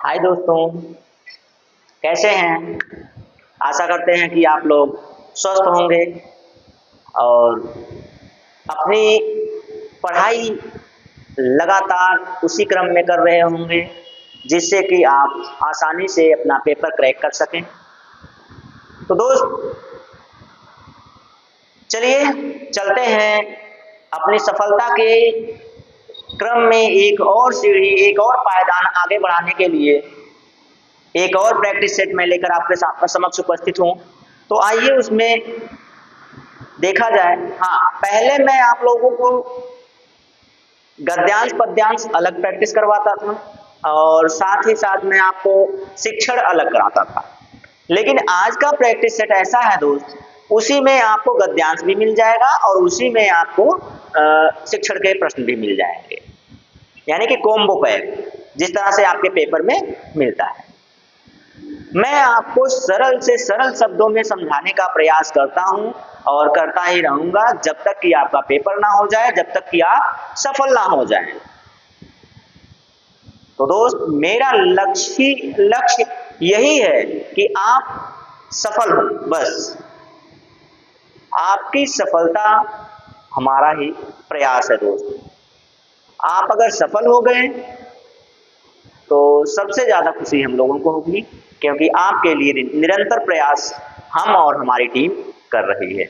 हाय दोस्तों, कैसे हैं। आशा करते हैं कि आप लोग स्वस्थ होंगे और अपनी पढ़ाई लगातार उसी क्रम में कर रहे होंगे जिससे कि आप आसानी से अपना पेपर क्रैक कर सकें। तो दोस्त चलिए चलते हैं अपनी सफलता के क्रम में एक और सीढ़ी, एक और पायदान आगे बढ़ाने के लिए एक और प्रैक्टिस सेट में लेकर आपके समक्ष उपस्थित हूँ। तो आइए उसमें देखा जाए। हाँ, पहले मैं आप लोगों को गद्यांश पद्यांश अलग प्रैक्टिस करवाता था और साथ ही साथ मैं आपको शिक्षण अलग कराता था, लेकिन आज का प्रैक्टिस सेट ऐसा है दोस्त, उसी में आपको गद्यांश भी मिल जाएगा और उसी में आपको शिक्षण के प्रश्न भी मिल जाएंगे, यानी कि कॉम्बो पैक जिस तरह से आपके पेपर में मिलता है। मैं आपको सरल से सरल शब्दों में समझाने का प्रयास करता हूं और करता ही रहूंगा जब तक कि आपका पेपर ना हो जाए, जब तक कि आप सफल ना हो जाएं। तो दोस्त मेरा लक्ष्य यही है कि आप सफल हो, बस आपकी सफलता हमारा ही प्रयास है दोस्त। आप अगर सफल हो गए तो सबसे ज्यादा खुशी हम लोगों को होगी, क्योंकि आपके लिए निरंतर प्रयास हम और हमारी टीम कर रही है।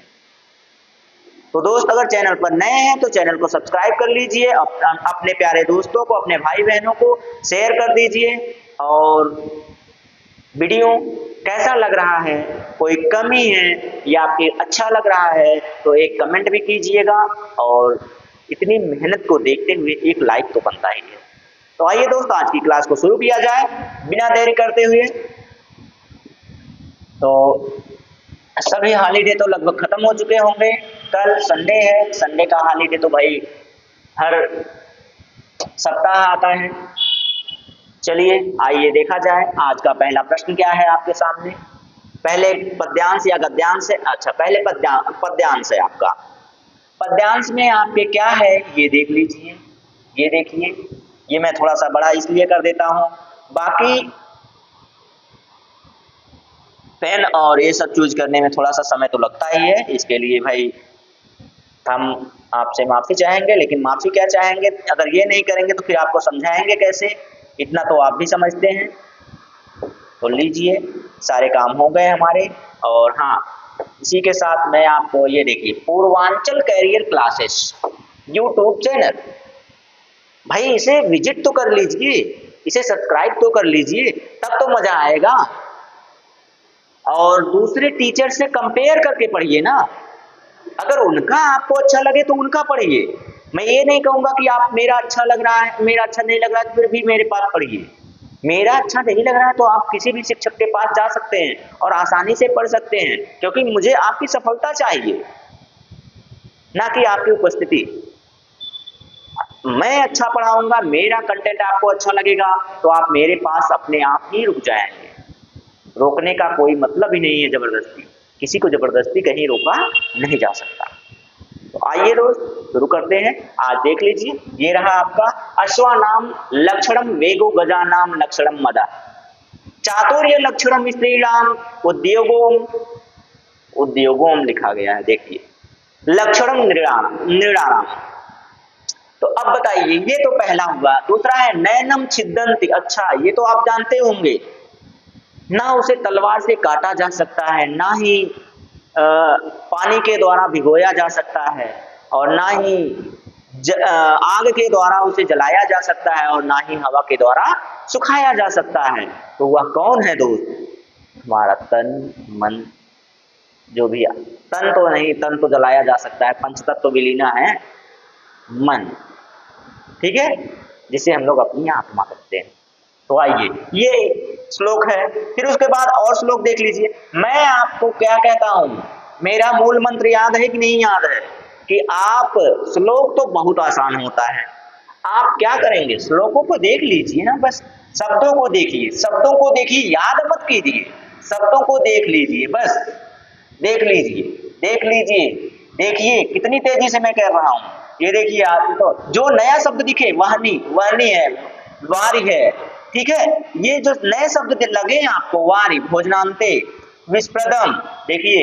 तो दोस्त अगर चैनल पर नए हैं तो चैनल को सब्सक्राइब कर लीजिए, अपने प्यारे दोस्तों को, अपने भाई बहनों को शेयर कर दीजिए और वीडियो कैसा लग रहा है, कोई कमी है या फिर अच्छा लग रहा है तो एक कमेंट भी कीजिएगा और इतनी मेहनत को देखते हुए एक लाइक तो बनता ही है। तो आइए दोस्तों आज की क्लास को शुरू किया जाए बिना देरी करते हुए। तो सभी हॉलीडे तो लगभग खत्म हो चुके होंगे, कल संडे है, संडे का हॉलीडे तो भाई हर सप्ताह आता है। चलिए आइए देखा जाए आज का पहला प्रश्न क्या है आपके सामने। पहले पद्यांश या गद्यांश है? अच्छा पहले पद्यांश है आपका। पद्यांश में आपके क्या है ये देख लीजिए, ये देखिए, ये मैं थोड़ा सा बड़ा इसलिए कर देता हूं, बाकी पेन और ये सब चूज करने में थोड़ा सा समय तो लगता ही है, इसके लिए भाई हम आपसे माफी चाहेंगे, लेकिन माफी क्या चाहेंगे, अगर ये नहीं करेंगे तो फिर आपको समझाएंगे कैसे, इतना तो आप भी समझते हैं। तो लीजिए सारे काम हो गए हमारे। और हाँ, इसी के साथ मैं आपको ये देखिए Purvanchal career classes YouTube channel, भाई इसे विजिट तो कर लीजिए, इसे सब्सक्राइब तो कर लीजिए, तब तो मजा आएगा। और दूसरे टीचर से कंपेयर करके पढ़िए ना, अगर उनका आपको अच्छा लगे तो उनका पढ़िए। मैं ये नहीं कहूंगा कि आप मेरा अच्छा लग रहा है, मेरा अच्छा नहीं लग रहा है, फिर भी मेरे पास पढ़िए। मेरा अच्छा नहीं लग रहा है तो आप किसी भी शिक्षक के पास जा सकते हैं और आसानी से पढ़ सकते हैं, क्योंकि मुझे आपकी सफलता चाहिए, ना कि आपकी उपस्थिति। मैं अच्छा पढ़ाऊंगा, मेरा कंटेंट आपको अच्छा लगेगा तो आप मेरे पास अपने आप ही रुक जाएंगे। रोकने का कोई मतलब ही नहीं है जबरदस्ती, किसी को जबरदस्ती कहीं रोका नहीं जा सकता। तो आइए दोस्त शुरू करते हैं। आज देख लीजिए, ये रहा आपका अश्वानाम लक्षणम वेगो गजानाम लक्षणम मदा चातुर्य लक्षणम स्त्रीणाम उद्योगोम लिखा गया है, देखिए लक्षणम नृणाम। तो अब बताइए, ये तो पहला हुआ। दूसरा है नैनम छिदंती। अच्छा ये तो आप जानते होंगे, ना उसे तलवार से काटा जा सकता है, ना ही पानी के द्वारा भिगोया जा सकता है, और ना ही आग के द्वारा उसे जलाया जा सकता है, और ना ही हवा के द्वारा सुखाया जा सकता है। तो वह कौन है दोस्त? हमारा तन मन। जो भी तन तो नहीं, तन तो जलाया जा सकता है, पंचतत्व तो विलीना है मन, ठीक है, जिसे हम लोग अपनी आत्मा कहते हैं। तो आइए ये श्लोक है, फिर उसके बाद और श्लोक देख लीजिए। मैं आपको क्या कहता हूं, मेरा मूल मंत्र याद है कि नहीं याद है, कि आप श्लोक तो बहुत आसान होता है, आप क्या करेंगे श्लोकों को देख लीजिए ना, बस शब्दों को देखिए, शब्दों को देखिए, याद मत कीजिए, शब्दों को देख लीजिए, बस देख लीजिए, देख लीजिए, देखिए कितनी तेजी से मैं कह रहा हूं। ये देखिए आप तो जो नया शब्द दिखे, वहनी, वहनी है, वारी है, ठीक है, ये जो नए शब्द लगे आपको, वारी, भोजनांते, विस्प्रदम, देखिए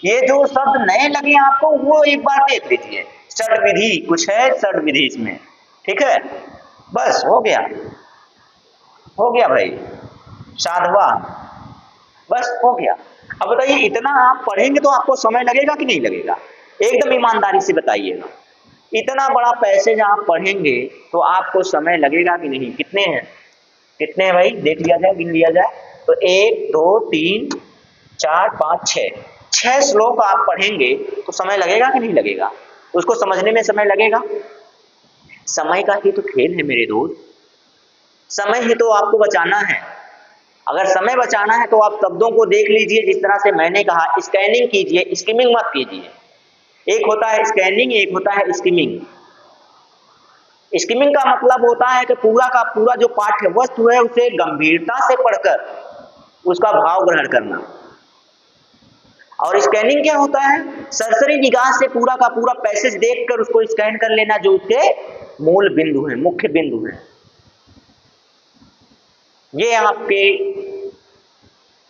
ये जो शब्द नए लगे आपको वो एक बार देख लीजिए। षड विधि, कुछ है षड विधि इसमें, ठीक है, बस हो गया भाई। साधवा, बस हो गया। अब बताइए इतना आप पढ़ेंगे तो आपको समय लगेगा कि नहीं लगेगा? एकदम ईमानदारी से बताइएगा। इतना बड़ा पैसेज आप पढ़ेंगे तो आपको समय लगेगा कि नहीं? कितने हैं भाई? देख लिया जाए, गिन लिया जाए तो 1 2 3 4 5 6 श्लोक आप पढ़ेंगे तो समय लगेगा कि नहीं लगेगा? उसको समझने में समय लगेगा। समय का ही तो खेल है मेरे दोस्त, समय ही तो आपको बचाना है। अगर समय बचाना है तो आप शब्दों को देख लीजिए, जिस तरह से मैंने कहा, स्कैनिंग कीजिए, स्किमिंग मत कीजिए। एक होता है स्कैनिंग, एक होता है स्किमिंग। स्किमिंग का मतलब होता है कि पूरा का पूरा जो पाठ्य वस्तु है उसे गंभीरता से पढ़कर उसका भाव ग्रहण करना। और स्कैनिंग क्या होता है? सरसरी निगाह से पूरा का पूरा पैसेज देखकर उसको स्कैन कर लेना, जो उसके मूल बिंदु हैं, मुख्य बिंदु हैं। ये आपके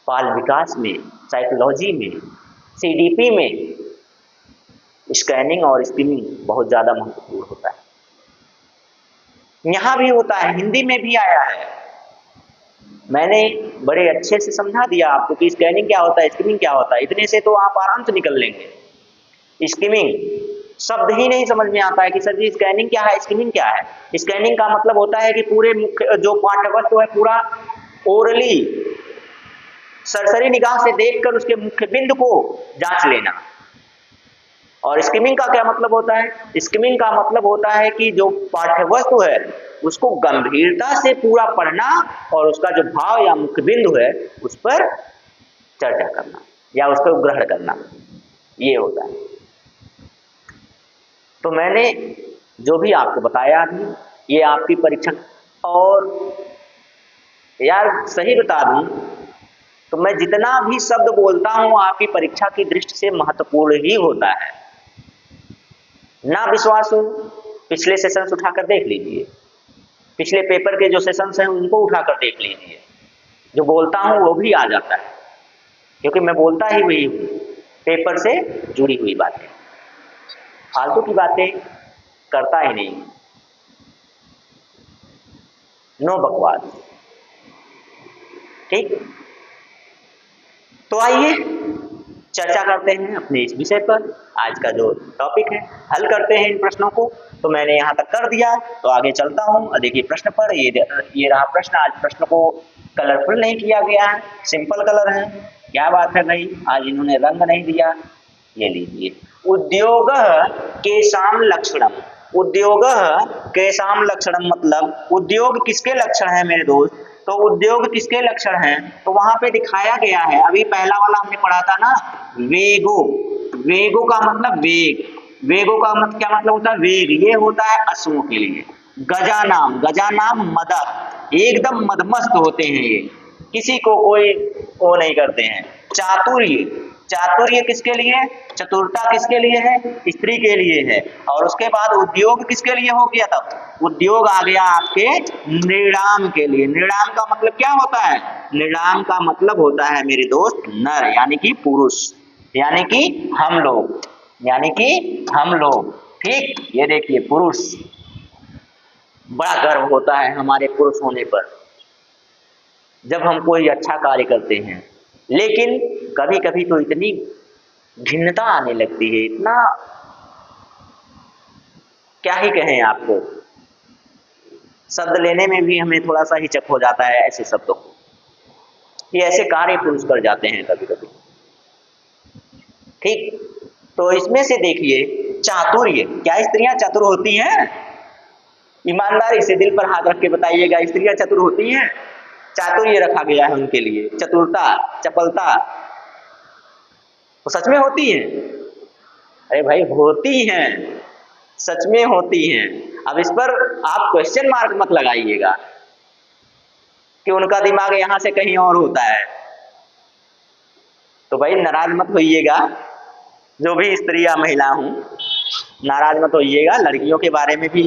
बाल विकास में, साइकोलॉजी में, सीडीपी में स्कैनिंग और स्किमिंग बहुत ज्यादा महत्वपूर्ण होता है। यहां भी होता है, हिंदी में भी आया है। मैंने बड़े अच्छे से समझा दिया आपको कि स्कैनिंग क्या होता है, स्किमिंग क्या होता है। इतने से तो आप आराम से निकल लेंगे। स्किमिंग शब्द ही नहीं समझ में आता है कि सर जी स्कैनिंग क्या है, स्किमिंग क्या है। स्कैनिंग का मतलब होता है कि पूरे मुख्य जो पाठ्यवस्तु है पूरा ओरली सरसरी निगाह से देखकर उसके मुख्य बिंदु को जांच लेना। और स्किमिंग का क्या मतलब होता है? स्किमिंग का मतलब होता है कि जो पाठ्यवस्तु है उसको गंभीरता से पूरा पढ़ना और उसका जो भाव या मुख्य बिंदु है उस पर चर्चा करना या उसको ग्रहण करना, ये होता है। तो मैंने जो भी आपको बताया अभी, ये आपकी परीक्षा, और यार सही बता दूं तो मैं जितना भी शब्द बोलता हूं आपकी परीक्षा की दृष्टि से महत्वपूर्ण ही होता है। ना विश्वास हो, पिछले सेशंस उठाकर देख लीजिए, पिछले पेपर के जो सेशंस हैं उनको उठाकर देख लीजिए। जो बोलता हूं वो भी आ जाता है, क्योंकि मैं बोलता ही वही हूं, पेपर से जुड़ी हुई बातें, फालतू की बातें करता ही नहीं, नो बकवास। ठीक, तो आइए चर्चा करते हैं अपने इस विषय पर। आज का जो टॉपिक है, हल करते हैं इन प्रश्नों को। तो मैंने यहाँ तक कर दिया, तो आगे चलता हूँ। देखिए प्रश्न पर, ये रहा प्रश्न। आज प्रश्न को कलरफुल नहीं किया गया है, सिंपल कलर है। क्या बात है भाई, आज इन्होंने रंग नहीं दिया। ये लीजिए, उद्योग केषां लक्षणम। उद्योग केषां लक्षणम मतलब उद्योग किसके लक्षण है मेरे दोस्त? तो उद्योग किसके लक्षण हैं तो वहां पे दिखाया गया है। अभी पहला वाला हमने पढ़ा था ना, वेगो। वेगो का मतलब वेग, वेगो का मतलब क्या मतलब होता है? वेग। ये होता है अश्वों के लिए। गजानाम, गजानाम मदः, एकदम मदमस्त होते हैं ये, किसी को कोई वो नहीं करते हैं। चातुर्य, चातुर्य किसके लिए? चतुरता किसके लिए है? स्त्री के लिए है। और उसके बाद उद्योग किसके लिए हो गया? तब उद्योग आ गया आपके नृणाम के लिए। नृणाम का मतलब क्या होता है? नृणाम का मतलब होता है मेरे दोस्त नर, यानी कि पुरुष, यानी कि हम लोग, यानी कि हम लोग। ठीक, ये देखिए पुरुष, बड़ा गर्व होता है हमारे पुरुष होने पर जब हम कोई अच्छा कार्य करते हैं। लेकिन कभी कभी तो इतनी भिन्नता आने लगती है, इतना क्या ही कहें आपको, शब्द लेने में भी हमें थोड़ा सा हिचक हो जाता है ऐसे शब्दों को। ये ऐसे कार्य पुरुष कर जाते हैं कभी कभी। ठीक, तो इसमें से देखिए चातुर्य, क्या स्त्रियां चतुर होती हैं? ईमानदारी से दिल पर हाथ रख के बताइएगा, स्त्रियां चतुर होती हैं? चातुर्य रखा गया है उनके लिए, चतुरता, चपलता, तो सच में होती हैं? अरे भाई होती हैं, सच में होती हैं। अब इस पर आप क्वेश्चन मार्क मत लगाइएगा कि उनका दिमाग यहां से कहीं और होता है। तो भाई नाराज मत होइएगा, जो भी स्त्री या महिला हूं, नाराज मत होइएगा। लड़कियों के बारे में भी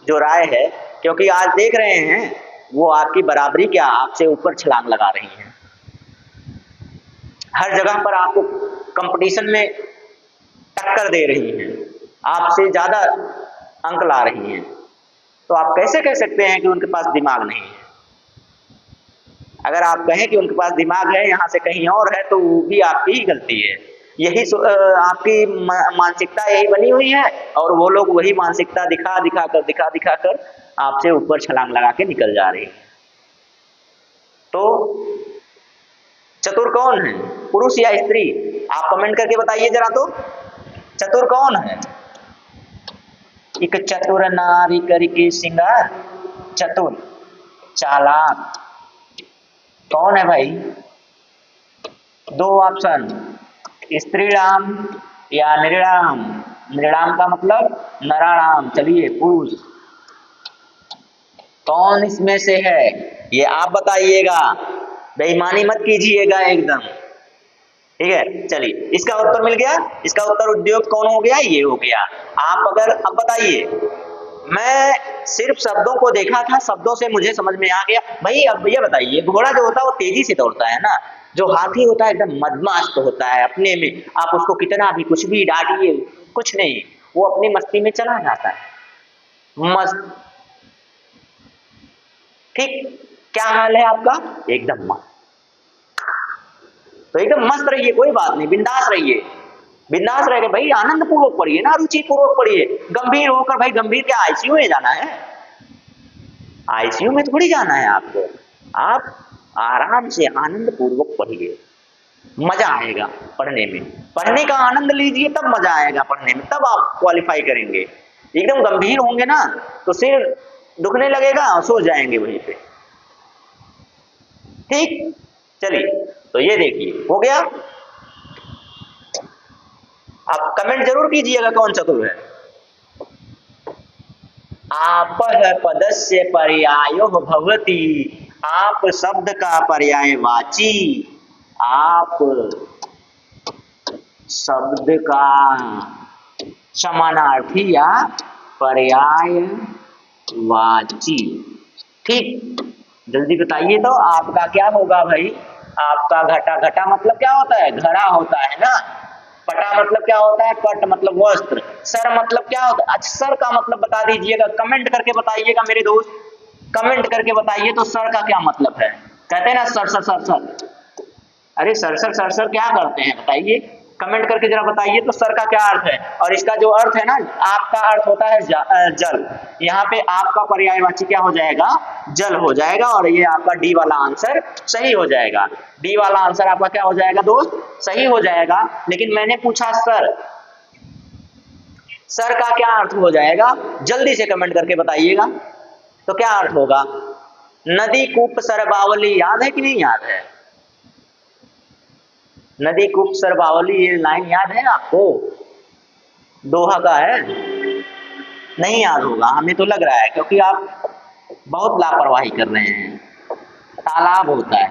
जो राय है, क्योंकि आज देख रहे हैं वो आपकी बराबरी क्या, आपसे ऊपर छलांग लगा रही हैं। हर जगह पर आपको कंपटीशन में टक्कर दे रही हैं, आपसे ज्यादा अंक ला रही हैं। तो आप कैसे कह सकते हैं कि उनके पास दिमाग नहीं है? अगर आप कहें कि उनके पास दिमाग है यहाँ से कहीं और है, तो वो भी आपकी ही गलती है। यही आपकी मानसिकता यही बनी हुई है, और वो लोग वही मानसिकता दिखा दिखा कर आपसे ऊपर छलांग लगा के निकल जा रही है। तो चतुर कौन है, पुरुष या स्त्री? आप कमेंट करके बताइए जरा। तो चतुर कौन है? एक चतुर नारी करके सिंगार, चतुर चालाक कौन है भाई? दो ऑप्शन, स्त्रीराम या नृणाम। नृणाम का मतलब नराणाम। चलिए पुरुष कौन इसमें से है, ये आप बताइएगा, बेईमानी मत कीजिएगा एकदम, ठीक है। चलिए इसका उत्तर मिल गया। इसका उत्तर उद्योग कौन हो गया? ये हो गया। आप अगर अब बताइए, मैं सिर्फ शब्दों को देखा था, शब्दों से मुझे समझ में आ गया भाई। अब ये बताइए, घोड़ा जो होता है वो तेजी से दौड़ता है ना, जो हाथी होता है एकदम मदमस्त होता है अपने में, आप उसको कितना भी कुछ भी डांटिए कुछ नहीं, वो अपनी मस्ती में चला जाता है मस्त। ठीक, क्या हाल है आपका? एकदम मस्त। तो एकदम मस्त रहिए, कोई बात नहीं, बिंदास रहिए, बिंदास रह के भाई आनंद पूर्वक पढ़िए ना, रुचि पूर्वक पढ़िए। गंभीर होकर भाई, गंभीर क्या आईसीयू में जाना है? आईसीयू में थोड़ी जाना है आपको। आप आराम से आनंद पूर्वक पढ़िए, मजा आएगा पढ़ने में। पढ़ने का आनंद लीजिए, तब मजा आएगा पढ़ने में, तब आप क्वालिफाई करेंगे। एकदम गंभीर होंगे ना तो सिर दुखने लगेगा और सो जाएंगे वहीं पे। ठीक, चलिए तो ये देखिए हो गया। आप कमेंट जरूर कीजिएगा कौन चतुर है। आपः पदस्य पर्यायो भवति, आप शब्द का पर्यायवाची, आप शब्द का समानार्थी या पर्यायवाची। ठीक, जल्दी बताइए तो आपका क्या होगा भाई? आपका घटा, घटा मतलब क्या होता है? घड़ा होता है ना। पटा मतलब क्या होता है? पट मतलब वस्त्र। सर मतलब क्या होता है? अच्छा, सर का मतलब बता दीजिएगा, कमेंट करके बताइएगा मेरे दोस्त, कमेंट करके बताइए तो सर का क्या मतलब है। कहते हैं ना सर सर सर सर, अरे सर सर सर सर क्या करते हैं बताइए, कमेंट करके जरा बताइए तो सर का क्या अर्थ है। और इसका जो अर्थ है ना, आपका अर्थ होता है जल, यहाँ पे आपका पर्यायवाची क्या हो जाएगा? जल हो जाएगा, और ये आपका डी वाला आंसर सही हो जाएगा। डी वाला आंसर आपका क्या हो जाएगा दोस्त? सही हो जाएगा। लेकिन मैंने पूछा सर, सर का क्या अर्थ हो जाएगा? जल्दी से कमेंट करके बताइएगा तो क्या अर्थ होगा? नदी कूप सर बावली, याद है कि नहीं याद है? नदी कूप सर बावली, ये लाइन याद है आपको? दोहा का है, नहीं याद होगा हमें तो लग रहा है, क्योंकि आप बहुत लापरवाही कर रहे हैं। तालाब होता है,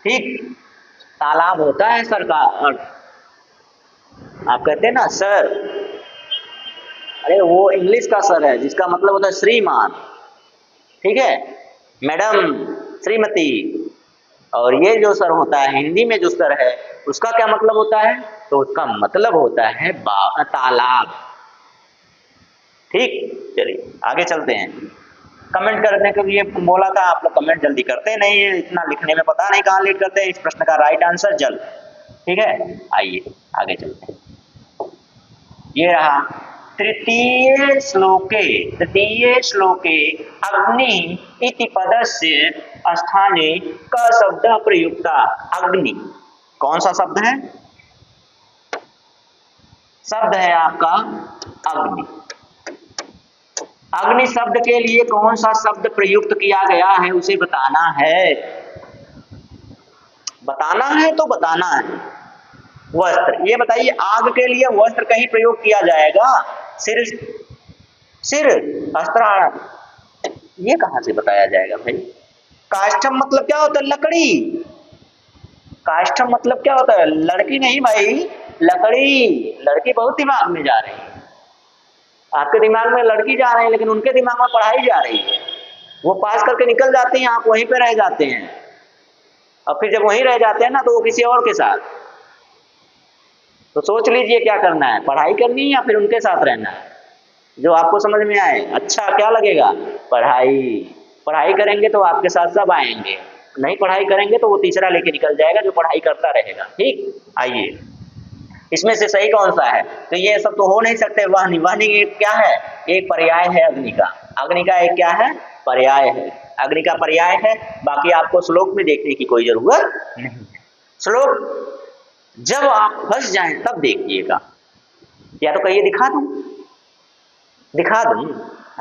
ठीक, तालाब होता है सर का अर्थ। आप कहते हैं ना सर, अरे वो इंग्लिश का सर है जिसका मतलब होता है श्रीमान, ठीक है, मैडम, श्रीमती। और ये जो सर होता है हिंदी में, जो सर है उसका क्या मतलब होता है? तो उसका मतलब होता है तालाब। ठीक, चलिए आगे चलते हैं। कमेंट करने के लिए बोला था, आप लोग कमेंट जल्दी करते नहीं है, इतना लिखने में पता नहीं कहाँ लेट करते हैं। इस प्रश्न का राइट आंसर जल, ठीक है। आइए आगे चलते हैं। ये रहा तृतीय श्लोके अग्नि इति पदस्य स्थाने क शब्द प्रयुक्ता। अग्नि कौन सा शब्द है? शब्द है आपका अग्नि। अग्नि शब्द के लिए कौन सा शब्द प्रयुक्त किया गया है उसे बताना है। बताना है तो बताना है। वस्त्र, ये बताइए आग के लिए वस्त्र कहीं प्रयोग किया जाएगा? सिर अस्त्र, ये कहां से बताया जाएगा भाई? काष्ठम मतलब क्या होता है? लकड़ी। काष्ठम मतलब क्या होता है? लड़की नहीं भाई, लकड़ी। लड़की बहुत दिमाग में जा रही है, आपके दिमाग में लड़की जा रही है, लेकिन उनके दिमाग में पढ़ाई जा रही है। वो पास करके निकल जाते हैं, आप वहीं पे रह जाते हैं। और फिर जब वहीं रह जाते हैं ना तो वो किसी और के साथ। तो सोच लीजिए क्या करना है, पढ़ाई करनी है या फिर उनके साथ रहना है, जो आपको समझ में आए। अच्छा क्या लगेगा? पढ़ाई। पढ़ाई करेंगे तो आपके साथ सब आएंगे, नहीं पढ़ाई करेंगे तो वो तीसरा लेके निकल जाएगा जो पढ़ाई करता रहेगा। ठीक, आइए इसमें से सही कौन सा है? तो ये सब तो हो नहीं सकते। वाहनी, वाहनी एक क्या है? एक पर्याय है अग्नि का। अग्नि का एक क्या है? पर्याय है। अग्नि का पर्याय है। बाकी आपको श्लोक में देखने की कोई जरूरत नहीं है। श्लोक जब आप फंस जाएं तब देखिएगा, या तो कहिए दिखा दूं, दिखा दूं।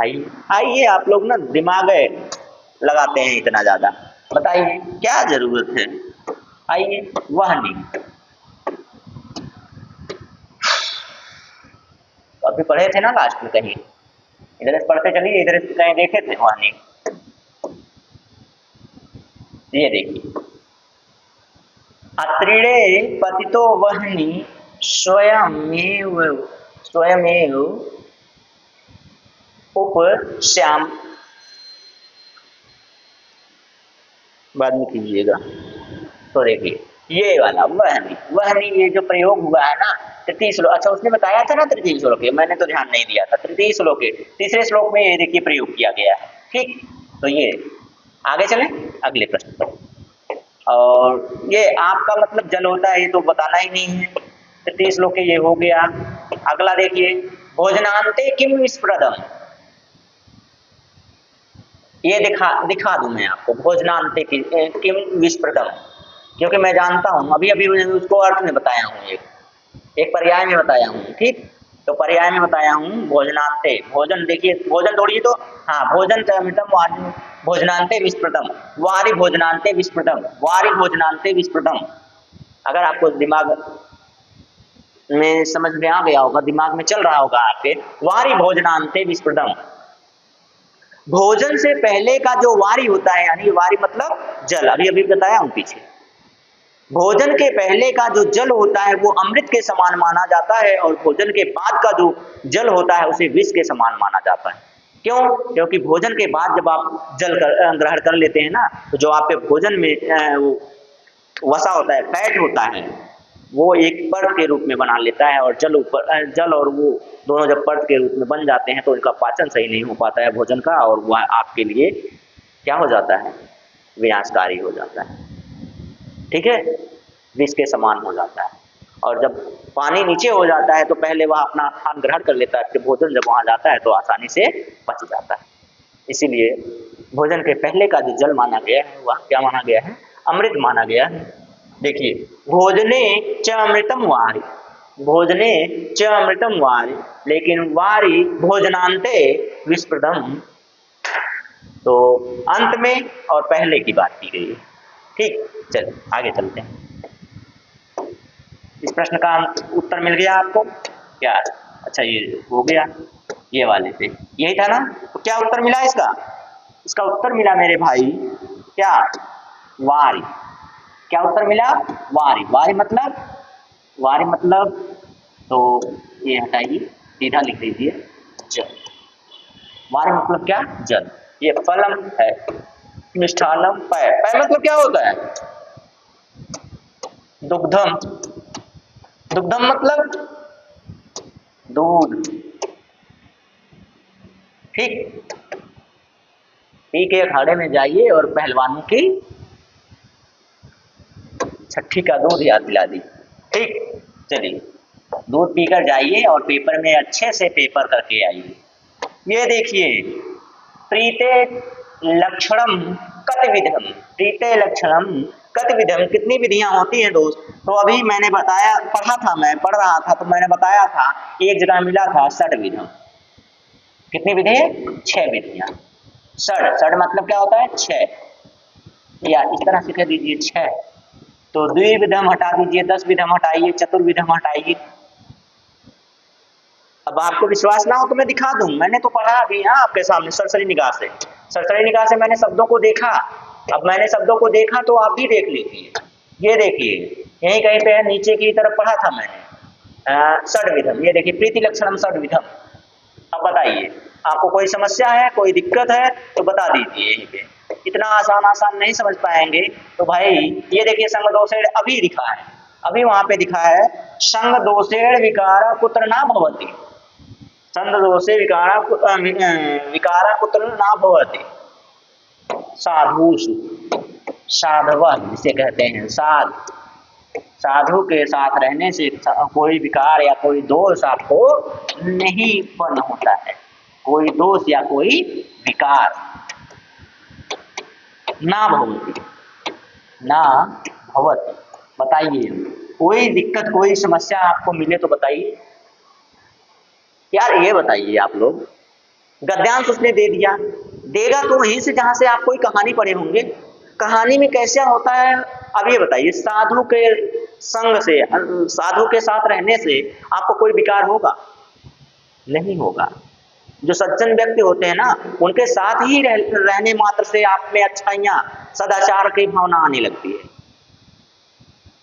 आइए आइए, आप लोग ना दिमाग लगाते हैं इतना ज्यादा, बताइए क्या जरूरत है। आइए, वाहनी अभी पढ़े थे ना लास्ट में कहीं, इधर से पढ़ते चलिए, इधर से कहीं देखे थे वाहनी। ये देखिए, अत्रिणे पतितो वह्नि स्वयमेव स्वयमेव उपश्याम। बाद में कीजिएगा। तो देखिए ये वाला वहनी, वहनी ये जो प्रयोग हुआ है ना तृतीय श्लोक, अच्छा उसने बताया था ना तृतीय श्लोक है, मैंने तो ध्यान नहीं दिया था। तृतीय श्लोक के तीसरे श्लोक में ये देखिए प्रयोग किया गया है। ठीक, तो ये आगे चलें अगले प्रश्न पर। और ये आपका मतलब जल होता है, ये तो बताना ही नहीं है। तृतीय श्लोक के ये हो गया। अगला देखिए, भोजनांते किम विस्प्रदम। ये दिखा दूं मैं आपको, भोजनांते किम विस्प्रदम, क्योंकि मैं जानता हूं, अभी अभी उसको अर्थ में बताया हूं, एक पर्याय में बताया हूं। ठीक, तो पर्याय में बताया हूं भोजनांते, भोजन देखिए, भोजन तोड़िए तो हाँ, भोजन चमितम वारी भोजनांते विस्प्रदम, वारी भोजनांते विस्प्रदम, वारी भोजनांते विस्प्रदम। अगर आपको दिमाग में समझ में आ गया होगा, दिमाग में चल रहा होगा आपके, वारी भोजनांते विस्प्रदम, भोजन से पहले का जो वारी होता है, यानी वारी मतलब जल, अभी अभी बताया हूं पीछे। भोजन के पहले का जो जल होता है वो अमृत के समान माना जाता है, और भोजन के बाद का जो जल होता है उसे विष के समान माना जाता है। क्यों? क्योंकि भोजन के बाद जब आप जल ग्रहण कर लेते हैं ना, तो जो आपके भोजन में वसा होता है, फैट होता है, वो एक पर्त के रूप में बना लेता है, और जल और वो दोनों जब पर्त के रूप में बन जाते हैं तो उनका पाचन सही नहीं हो पाता है भोजन का, और वह आपके लिए क्या हो जाता है? विनाशकारी हो जाता है। ठीक है, विष के समान हो जाता है। और जब पानी नीचे हो जाता है तो पहले वह अपना स्थान ग्रहण कर लेता है, फिर भोजन जब वहां जाता है तो आसानी से पच जाता है। इसीलिए भोजन के पहले का जो जल माना गया है वह क्या माना गया है? अमृत माना गया है। देखिए, भोजने च अमृतम वारी, भोजने च अमृतम वारी, लेकिन वारी भोजनांते विस्प्रदम, तो अंत में और पहले की बात की गई है। ठीक, चलिए आगे चलते हैं। इस प्रश्न का उत्तर मिल गया आपको क्या? अच्छा ये हो गया, ये वाले पे यही था ना, तो क्या उत्तर मिला इसका? इसका उत्तर मिला मेरे भाई क्या? वारी। क्या उत्तर मिला? वारी। वारी मतलब, वारी मतलब, तो ये हटाइए, सीधा लिख दीजिए जल। वारी मतलब क्या? जल। ये फलम है, मिष्ठानम, पय, पय मतलब क्या होता है? दुग्धम। दुग्धम मतलब दूध। ठीक, पी के अखाड़े में जाइए और पहलवानों की छठी का दूध याद दिला दी। ठीक, चलिए दूध पीकर जाइए और पेपर में अच्छे से पेपर करके आइए। ये देखिए, प्रीते लक्षणम कतविधम, प्रीते लक्षणम कतविधम, कितनी विधियां होती हैं दोस्त? तो अभी मैंने बताया, पढ़ा था, मैं पढ़ रहा था तो मैंने बताया था, एक जगह मिला था षड विधम। कितनी विधि? 6 विधियां। षड मतलब क्या होता है? 6, या इस तरह से कह दीजिए 6। तो द्विविधम हटा दीजिए, 10 विधम हटाइए, चतुर्विधम हटाइए। अब आपको विश्वास ना हो तो मैं दिखा दूं, मैंने तो पढ़ा अभी यहाँ आपके सामने सरसरी निगाह से, सरसरी निगाह से मैंने शब्दों को देखा। अब मैंने शब्दों को देखा तो आप भी देख लीजिए। ये देखिए, यहीं कहीं पे है, नीचे की तरफ पढ़ा था मैंने षड विधम। ये देखिए, प्रीति लक्षणम षड विधम। अब बताइए, आपको कोई समस्या है, कोई दिक्कत है तो बता दीजिए यहीं पे। इतना आसान नहीं समझ पाएंगे तो भाई ये देखिए संग दोषेण अभी दिखा है, अभी वहां पे दिखा है संग दोषेण विकारा कुत्र ना भवति, संग दोषे विकारा कुत्र ना भवति, साधुषु, साधव जिसे कहते हैं साध, साधु के साथ रहने से कोई विकार या कोई दोष आपको नहीं उत्पन्न होता है, कोई दोष या कोई विकार ना भवति, ना भवति। बताइए कोई दिक्कत कोई समस्या आपको मिले तो बताइए यार, ये बताइए आप लोग। गद्यांश उसने दे दिया, देगा तो वहीं से जहां से आप कोई कहानी पढ़े होंगे, कहानी में कैसा होता है अब ये बताइए। साधु के संग से, साधु के साथ रहने से आपको कोई विकार होगा? नहीं होगा। जो सज्जन व्यक्ति होते हैं ना, उनके साथ ही रहने मात्र से आप में अच्छाइयां, सदाचार की भावना आने लगती है,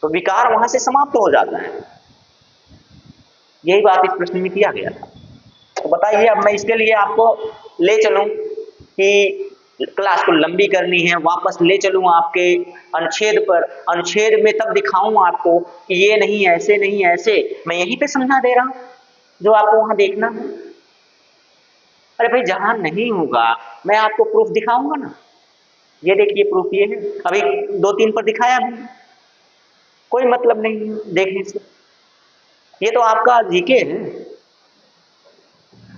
तो विकार वहां से समाप्त हो जाता है। यही बात इस प्रश्न में किया गया था। तो बताइए अब मैं इसके लिए आपको ले चलूं कि क्लास को लंबी करनी है, वापस ले चलूं आपके अनुच्छेद पर, अनुच्छेद में तब दिखाऊं आपको कि ये नहीं ऐसे नहीं ऐसे, मैं यहीं पे समझा दे रहा हूं जो आपको वहां देखना है। अरे भाई जहां नहीं होगा मैं आपको प्रूफ दिखाऊंगा ना, ये देखिए प्रूफ ये है, अभी 2-3 पर दिखाया भी, कोई मतलब नहीं है देखने से, ये तो आपका जीके है।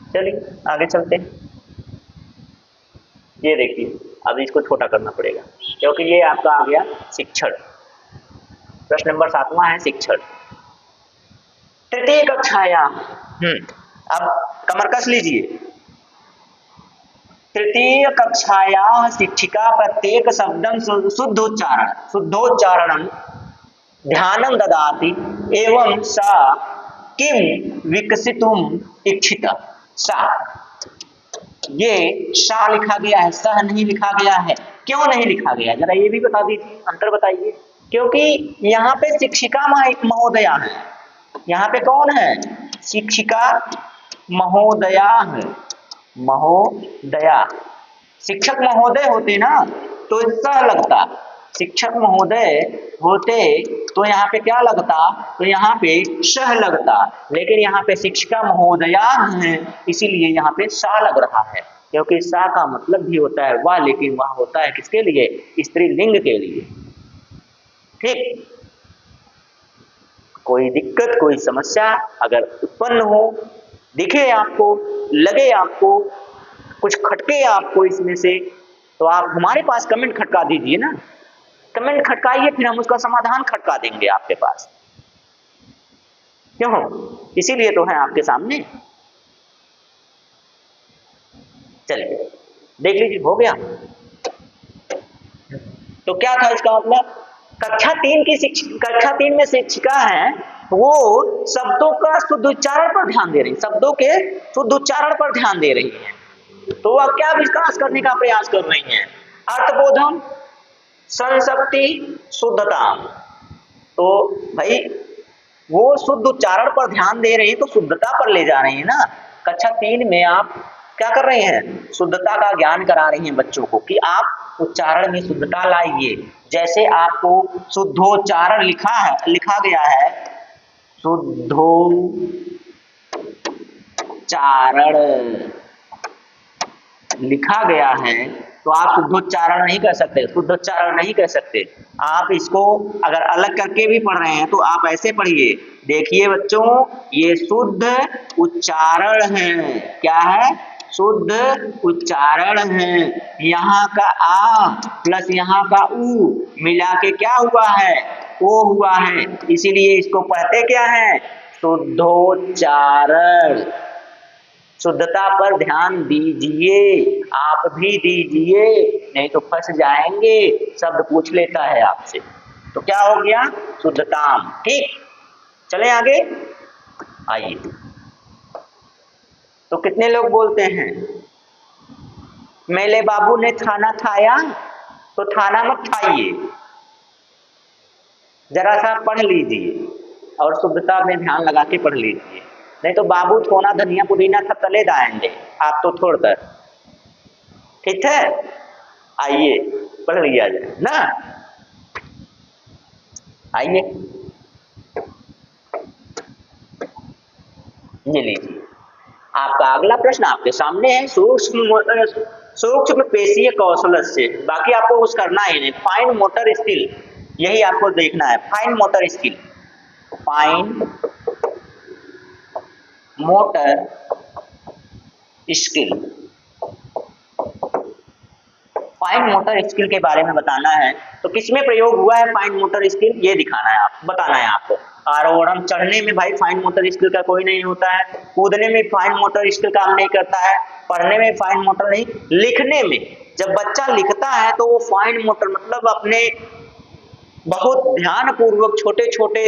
चलिए आगे चलते हैं। ये देखिए अब इसको छोटा करना पड़ेगा क्योंकि ये आपका आ गया शिक्षण, प्रश्न नंबर 7वां है शिक्षण। तृतीय कक्षाया, अब कमर कस लीजिए। तृतीय कक्षाया शिक्षिका प्रत्येक शब्दं शुद्धोच्चारण ध्यानं ददाति एवं सा किम विकसितुम इच्छिता। सा, ये सा लिखा गया है, सह नहीं लिखा गया है, क्यों नहीं लिखा गया जरा ये भी बता दीजिए, अंतर बताइए। क्योंकि यहाँ पे शिक्षिका महोदया है, यहाँ पे कौन है? शिक्षिका महोदया है, महोदया। शिक्षक महोदय होते ना तो सह लगता, शिक्षक महोदय होते तो यहाँ पे क्या लगता? तो यहाँ पे सह लगता, लेकिन यहाँ पे शिक्षिका महोदया है इसीलिए यहाँ पे सा लग रहा है, क्योंकि सा का मतलब भी होता है वह, लेकिन वह होता है किसके लिए? स्त्रीलिंग के लिए। ठीक, कोई दिक्कत कोई समस्या अगर उत्पन्न हो, दिखे आपको, लगे आपको, कुछ खटके आपको इसमें से, तो आप हमारे पास कमेंट खटका दीजिए ना, कमेंट खटकाइए, फिर हम उसका समाधान खटका देंगे आपके पास। क्यों? इसीलिए तो है आपके सामने। चलिए देख लीजिए, हो गया। तो क्या था इसका मतलब? कक्षा 3 में शिक्षिका है, वो शब्दों का शुद्ध उच्चारण पर ध्यान दे रही, शब्दों के शुद्ध उच्चारण पर ध्यान दे रही है। तो वह क्या विकास करने का प्रयास कर रही हैं? अर्थबोधन, संशक्ति, शुद्धता। तो भाई वो शुद्ध उच्चारण पर ध्यान दे रही है तो शुद्धता पर ले जा रही है ना। कक्षा 3 में आप क्या कर रहे हैं? शुद्धता का ज्ञान करा रही हैं बच्चों को कि आप उच्चारण में शुद्धता लाइए। जैसे आपको शुद्धोच्चारण लिखा गया है, शुद्धोच्चारण लिखा गया है, तो आप शुद्धोच्चारण नहीं कर सकते, शुद्धोच्चारण नहीं कर सकते। आप इसको अगर अलग करके भी पढ़ रहे हैं तो आप ऐसे पढ़िए। देखिए बच्चों, ये शुद्ध उच्चारण है। क्या है? शुद्ध उच्चारण है। यहाँ का आ प्लस यहाँ का ऊ मिला के क्या हुआ है? ओ हुआ है, इसीलिए इसको पढ़ते क्या है? शुद्धोच्चारण। शुद्धता पर ध्यान दीजिए, आप भी दीजिए, नहीं तो फंस जाएंगे, शब्द पूछ लेता है आपसे। तो क्या हो गया? शुद्धताम। ठीक, चलें आगे। आइए, तो कितने लोग बोलते हैं मेले बाबू ने खाना खाया? तो खाना मत खाइए, जरा सा पढ़ लीजिए और शुद्धता में ध्यान लगा के पढ़ लीजिए। नहीं तो बाबू थोना धनिया पुदीना था तले दाएंगे, आप तो छोड़कर। ठीक है, आइए पढ़ लिया जाए ना। आइए ये लीजिए, आपका अगला प्रश्न आपके सामने है। सूक्ष्म पेशीय कौशल से, बाकी आपको कुछ करना ही नहीं। फाइन मोटर स्किल, यही आपको देखना है। Fine motor skill, fine motor skill, fine motor skill के बारे में बताना है। तो किसमें प्रयोग हुआ है फाइन मोटर स्किल, ये दिखाना है, आप बताना है आपको। आरोहण चढ़ने में भाई फाइन मोटर स्किल का कोई नहीं होता है, कूदने में फाइन मोटर स्किल काम नहीं करता है, पढ़ने में फाइन मोटर नहीं, लिखने में जब बच्चा लिखता है तो वो फाइन मोटर मतलब अपने बहुत ध्यान पूर्वक छोटे छोटे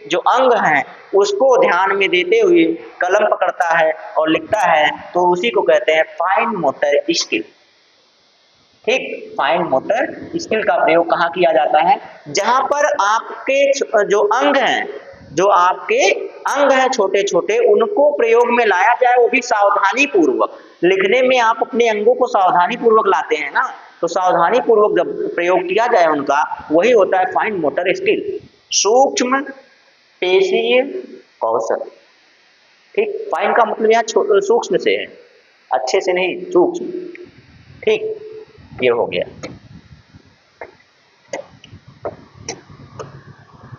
जो अंग हैं उसको ध्यान में देते हुए कलम पकड़ता है और लिखता है, तो उसी को कहते हैं फाइन मोटर स्किल। ठीक, फाइन मोटर स्किल का प्रयोग कहाँ किया जाता है, जहां पर आपके जो अंग हैं, जो आपके अंग हैं छोटे छोटे, उनको प्रयोग में लाया जाए, वो भी सावधानी पूर्वक। लिखने में आप अपने अंगों को सावधानी पूर्वक लाते हैं ना, तो सावधानी पूर्वक जब प्रयोग किया जाए उनका, वही होता है फाइन मोटर स्किल, सूक्ष्म पेशीय कौशल। ठीक, फाइन का मतलब यहाँ सूक्ष्म से है, अच्छे से नहीं, सूक्ष्म। ठीक, ये हो गया।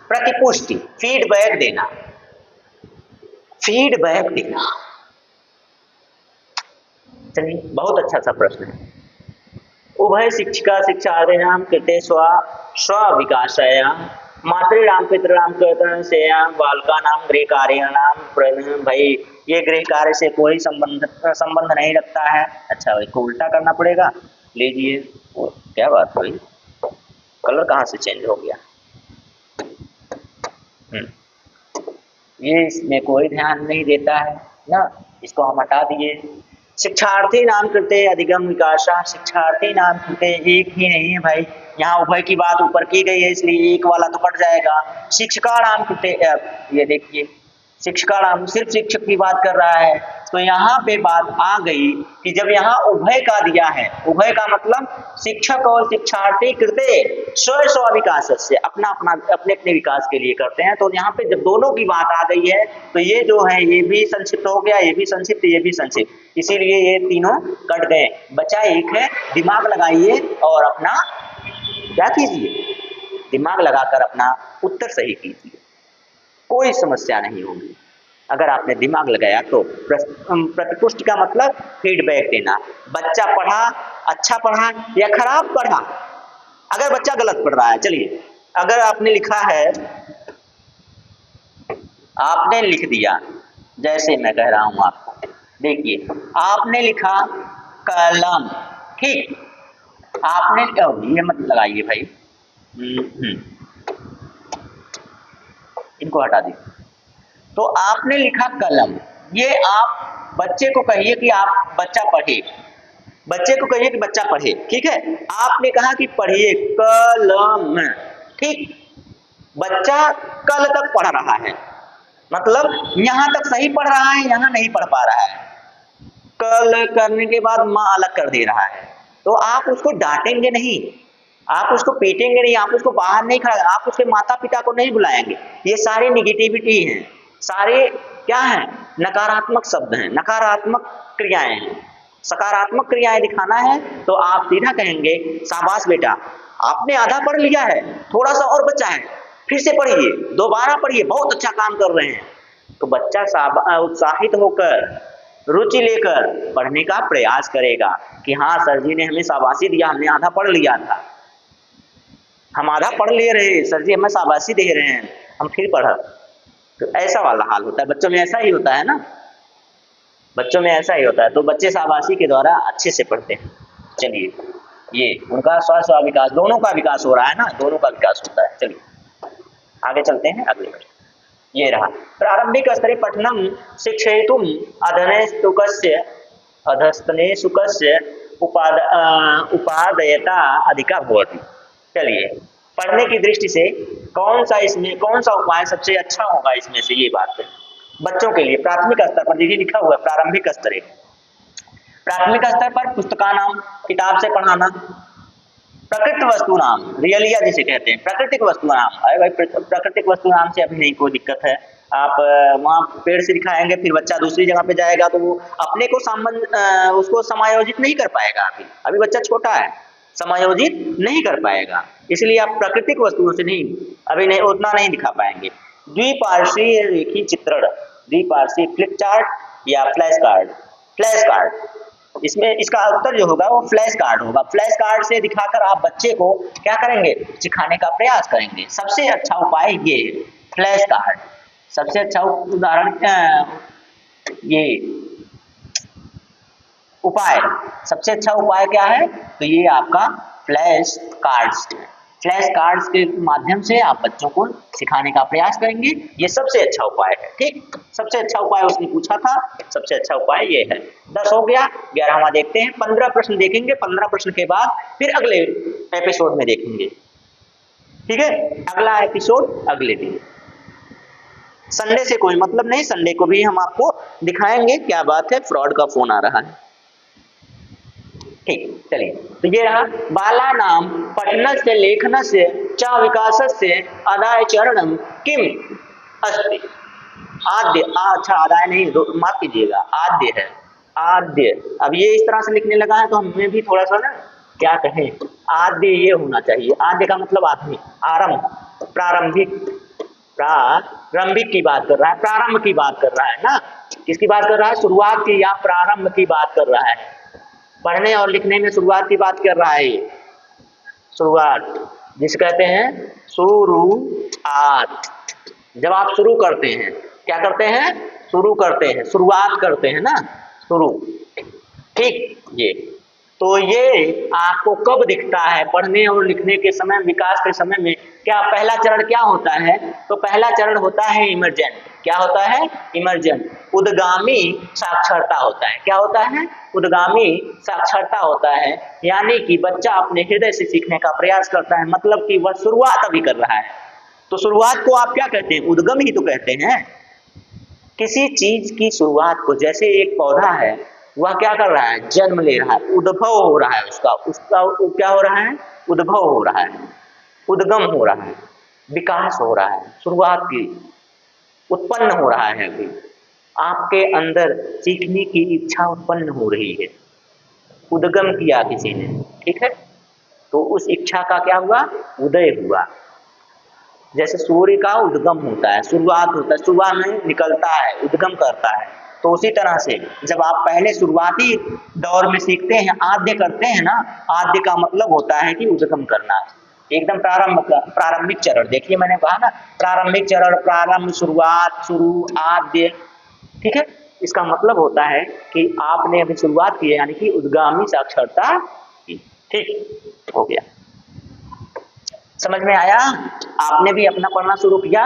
प्रतिपुष्टि, फीडबैक देना, फीडबैक देना। चलिए, बहुत अच्छा सा प्रश्न है। उभय शिक्षिका शिक्षार्थीनां कृते स्व विकासाय मातृणां पितॄणां कर्तनस्या बालकानां गृह कार्याणां। भाई ये गृह कार्य से कोई संबंध नहीं रखता है। अच्छा, इसको उल्टा करना पड़ेगा। लीजिए, क्या बात हुई, कलर कहाँ से चेंज हो गया। ये इसमें कोई ध्यान नहीं देता है ना, इसको हम हटा दिए। शिक्षार्थी नाम करते अधिगम विकासा, शिक्षार्थी नाम करते एक ही नहीं है भाई, यहाँ उभय की बात ऊपर की गई है इसलिए एक वाला तो कट जाएगा। शिक्षिका नाम करते, ये देखिए शिक्षिका नाम सिर्फ शिक्षक की बात कर रहा है, तो यहाँ पे बात आ गई कि जब यहाँ उभय का दिया है, उभय का मतलब शिक्षक और शिक्षार्थी कृते स्व विकास से अपना अपना अपने अपने विकास के लिए करते हैं, तो यहाँ पे जब दोनों की बात आ गई है तो ये जो है ये भी संक्षिप्त हो गया, ये भी संक्षिप्त, ये भी संक्षिप्त, इसीलिए ये तीनों कट गए। बचा एक है, दिमाग लगाइए और अपना क्या कीजिए, दिमाग लगाकर अपना उत्तर सही कीजिए, कोई समस्या नहीं होगी अगर आपने दिमाग लगाया तो। प्रतिपुष्टि का मतलब फीडबैक देना, बच्चा पढ़ा, अच्छा पढ़ा या खराब पढ़ा। अगर बच्चा गलत पढ़ रहा है, चलिए अगर आपने लिखा है, आपने लिख दिया, जैसे मैं कह रहा हूं आपको, देखिए आपने लिखा कलम, ठीक, आपने ये मत लगाइए भाई, इनको हटा दीजिए। तो आपने लिखा कलम, ये आप बच्चे को कहिए कि आप बच्चा पढ़े, बच्चे को कहिए कि बच्चा पढ़े, ठीक है। आपने कहा कि पढ़िए कलम, ठीक, बच्चा कल तक पढ़ रहा है, मतलब यहां तक सही पढ़ रहा है, यहां नहीं पढ़ पा रहा है, कल करने के बाद मां अलग कर दे रहा है, तो आप उसको डांटेंगे नहीं, आप उसको पीटेंगे नहीं, आप उसको बाहर नहीं खड़ा, आप उसके माता पिता को नहीं बुलाएंगे। ये सारे निगेटिविटी हैं, सारे क्या हैं, नकारात्मक शब्द हैं, नकारात्मक क्रियाएं हैं। सकारात्मक क्रियाएं दिखाना है तो आप सीधा कहेंगे शाबाश बेटा, आपने आधा पढ़ लिया है, थोड़ा सा और बचा है, फिर से पढ़िए, दोबारा पढ़िए, बहुत अच्छा काम कर रहे हैं। तो बच्चा उत्साहित होकर, रुचि लेकर पढ़ने का प्रयास करेगा कि हाँ सर जी ने हमें शाबाशी दिया, हमने आधा पढ़ लिया था, हम आधा पढ़ ले रहे, सर जी हमें शाबाशी दे रहे हैं, हम फिर पढ़ा। तो ऐसा वाला हाल होता है, बच्चों में ऐसा ही होता है ना, बच्चों में ऐसा ही होता है, तो बच्चे शाबाशी के द्वारा अच्छे से पढ़ते हैं। चलिए, ये उनका स्व विकास, दोनों का विकास हो रहा है ना, दोनों का विकास होता है। चलिए आगे चलते हैं, अगले प्रश्न ये रहा, प्रारंभिक स्तरे पठनम शिक्षयितुम अधस्तनेशुकस्य उपादेयता अधिका भवति। चलिए, पढ़ने की दृष्टि से कौन सा उपाय सबसे अच्छा होगा इसमें से, ये बात है। बच्चों के लिए प्राथमिक स्तर पर, देखिए लिखा हुआ है प्रारंभिक स्तर। प्राथमिक स्तर पर पुस्तका नाम, किताब से पढ़ाना। प्रकृत वस्तु नाम, रियलिया जिसे कहते हैं, प्राकृतिक वस्तु नाम। अरे भाई प्राकृतिक वस्तु नाम से अभी नहीं कोई दिक्कत है, आप वहाँ पेड़ से दिखाएंगे, फिर बच्चा दूसरी जगह पे जाएगा तो वो अपने को संबंध उसको समायोजित नहीं कर पाएगा। अभी बच्चा छोटा है, समायोजित नहीं कर पाएगा, इसलिए आप प्राकृतिक वस्तुओं से नहीं, अभी नहीं, उतना नहीं दिखा पाएंगे। द्विपार्श्वीय रेखी चित्रण, द्विपार्श्वीय फ्लिप चार्ट या फ्लैश कार्ड। फ्लैश कार्ड, इसमें इसका उत्तर जो होगा वो फ्लैश कार्ड होगा। फ्लैश कार्ड से दिखाकर आप बच्चे को क्या करेंगे, सिखाने का प्रयास करेंगे। सबसे अच्छा उपाय ये है फ्लैश कार्ड, सबसे अच्छा उदाहरण ये उपाय, सबसे अच्छा उपाय क्या है, तो ये आपका फ्लैश कार्ड्स। फ्लैश कार्ड्स के माध्यम से आप बच्चों को सिखाने का प्रयास करेंगे, ये सबसे अच्छा उपाय है। ठीक, सबसे अच्छा उपाय उसने पूछा था, सबसे अच्छा उपाय ये है। 10 हो गया, 11वां देखते हैं। 15 प्रश्न देखेंगे, 15 प्रश्न के बाद फिर अगले एपिसोड में देखेंगे। ठीक है, अगला एपिसोड अगले दिन। संडे से कोई मतलब नहीं, संडे को भी हम आपको दिखाएंगे। क्या बात है, फ्रॉड का फोन आ रहा है। ठीक, चलिए, तो ये रहा बाला नाम पठन से लेखन से च विकास से आदाय चरणम किम अस्ति। आद्य, अच्छा आदाय नहीं, माफ कीजिएगा, आद्य है, आद्य। अब ये इस तरह से लिखने लगा है तो हमें भी थोड़ा सा ना क्या कहें, आद्य ये होना चाहिए। आद्य का मतलब आदमी, आरंभ, प्रारंभिक, प्रारंभिक की बात कर रहा है, प्रारंभ की बात कर रहा है ना। किसकी बात कर रहा है, शुरुआत की या प्रारंभ की बात कर रहा है। पढ़ने और लिखने में शुरुआत की बात कर रहा है। शुरुआत जिसे कहते हैं शुरुआत। जब आप शुरू करते हैं, क्या करते हैं, शुरू करते हैं, शुरुआत करते हैं ना, शुरू। ठीक, ये तो ये आपको कब दिखता है, पढ़ने और लिखने के समय, विकास के समय में। क्या पहला चरण क्या होता है, तो पहला चरण होता है इमर्जेंट। क्या होता है, इमर्जेंट, उद्गामी साक्षरता होता है। क्या होता है, उद्गामी साक्षरता होता है, यानी कि बच्चा अपने हृदय से सीखने का प्रयास करता है, मतलब कि वह शुरुआत अभी कर रहा है। तो शुरुआत को आप क्या कहते हैं, उद्गम ही तो कहते हैं। किसी चीज की शुरुआत को, जैसे एक पौधा है, वह क्या कर रहा है, जन्म ले रहा है, उद्भव हो रहा है, उसका क्या हो रहा है, उद्भव हो रहा है, उद्गम हो रहा है, विकास हो रहा है, शुरुआत की, उत्पन्न हो रहा है। अभी आपके अंदर सीखने की इच्छा उत्पन्न हो रही है, उद्गम किया किसी ने, ठीक है, तो उस इच्छा का क्या हुआ, उदय हुआ। जैसे सूर्य का उद्गम होता है, शुरुआत होता है, सुबह में निकलता है, उद्गम करता है। तो उसी तरह से जब आप पहले शुरुआती दौर में सीखते हैं, आद्य करते हैं ना, आद्य का मतलब होता है कि उद्गम करना, एकदम प्रारंभिक चरण। देखिए मैंने कहा ना, प्रारंभिक चरण, प्रारंभ, शुरुआत, शुरू, आद्य, ठीक है। इसका मतलब होता है कि आपने अभी शुरुआत की है, यानी कि उद्गामी साक्षरता की। ठीक हो गया, समझ में आया। आपने भी अपना पढ़ना शुरू किया